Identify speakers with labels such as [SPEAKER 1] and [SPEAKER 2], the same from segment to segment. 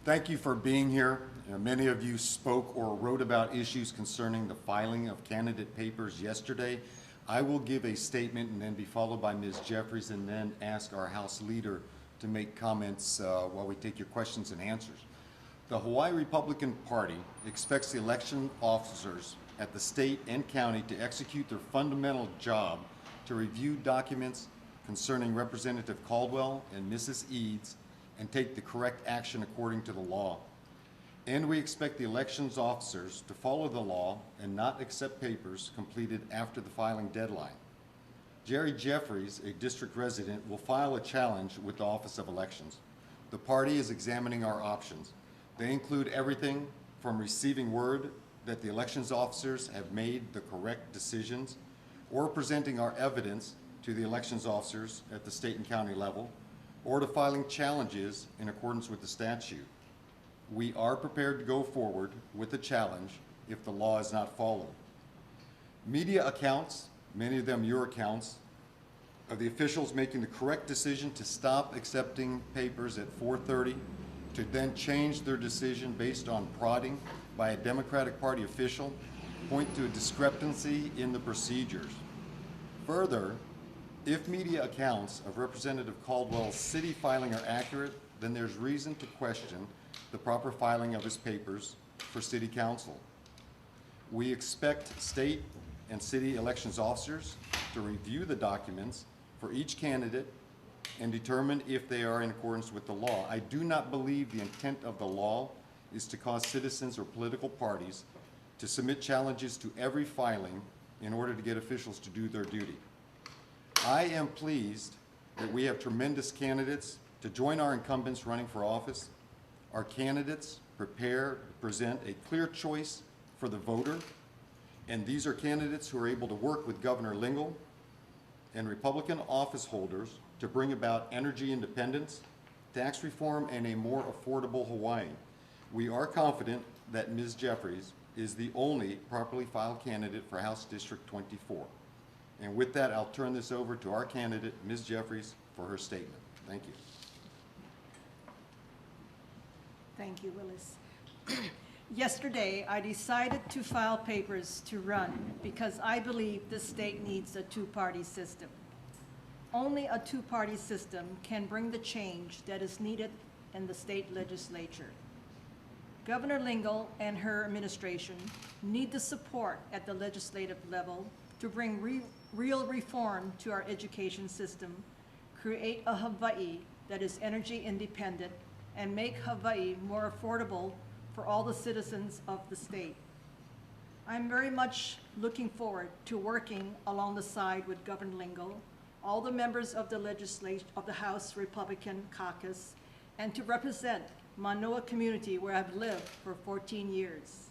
[SPEAKER 1] Thank you for being here. Many of you spoke or wrote about issues concerning the filing of candidate papers yesterday. I will give a statement and then be followed by Ms. Jeffreys, and then ask our House Leader to make comments while we take your questions and answers. The Hawaii Republican Party expects the election officers at the state and county to execute their fundamental job to review documents concerning Representative Caldwell and Mrs. Eads and take the correct action according to the law. And we expect the elections officers to follow the law and not accept papers completed after the filing deadline. Jerilyn Jeffreys, a district resident, will file a challenge with the Office of Elections. The party is examining our options. They include everything from receiving word that the elections officers have made the correct decisions, or presenting our evidence to the elections officers at the state and county level, or to filing challenges in accordance with the statute. We are prepared to go forward with the challenge if the law is not followed. Media accounts, many of them your accounts, of the officials making the correct decision to stop accepting papers at 4:30, to then change their decision based on prodding by a Democratic Party official, point to a discrepancy in the procedures. Further, if media accounts of Representative Caldwell's city filing are accurate, then there's reason to question the proper filing of his papers for City Council. We expect state and city elections officers to review the documents for each candidate and determine if they are in accordance with the law. I do not believe the intent of the law is to cause citizens or political parties to submit challenges to every filing in order to get officials to do their duty. I am pleased that we have tremendous candidates to join our incumbents running for office. Our candidates present a clear choice for the voter, and these are candidates who are able to work with Governor Lingle and Republican office holders to bring about energy independence, tax reform, and a more affordable Hawaii. We are confident that Ms. Jeffreys is the only properly filed candidate for House District 24. And with that, I'll turn this over to our candidate, Ms. Jeffreys, for her statement. Thank you.
[SPEAKER 2] Thank you, Willis. Yesterday, I decided to file papers to run because I believe the state needs a two-party system. Only a two-party system can bring the change that is needed in the state legislature. Governor Lingle and her administration need the support at the legislative level to bring real reform to our education system, create a Hawaii that is energy independent, and make Hawaii more affordable for all the citizens of the state. I'm very much looking forward to working along the side with Governor Lingle, all the members of the House Republican Caucus, and to represent Manoa community where I've lived for 14 years.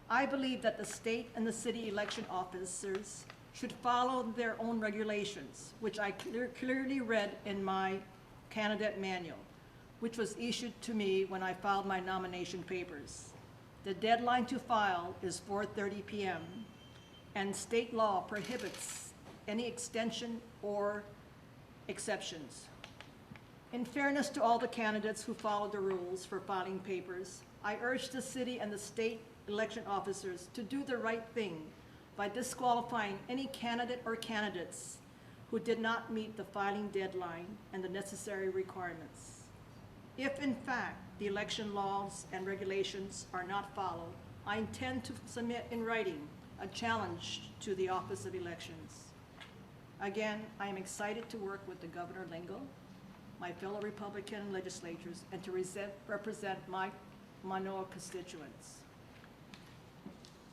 [SPEAKER 2] I believe that the state and the city election officers should follow their own regulations, which I clearly read in my candidate manual, which was issued to me when I filed my nomination papers. The deadline to file is 4:30 p.m., and state law prohibits any extension or exceptions. In fairness to all the candidates who follow the rules for filing papers, I urge the city and the state election officers to do the right thing by disqualifying any candidate or candidates who did not meet the filing deadline and the necessary requirements. If in fact the election laws and regulations are not followed, I intend to submit in writing a challenge to the Office of Elections. Again, I am excited to work with the Governor Lingle, my fellow Republican legislators, and to represent my Manoa constituents.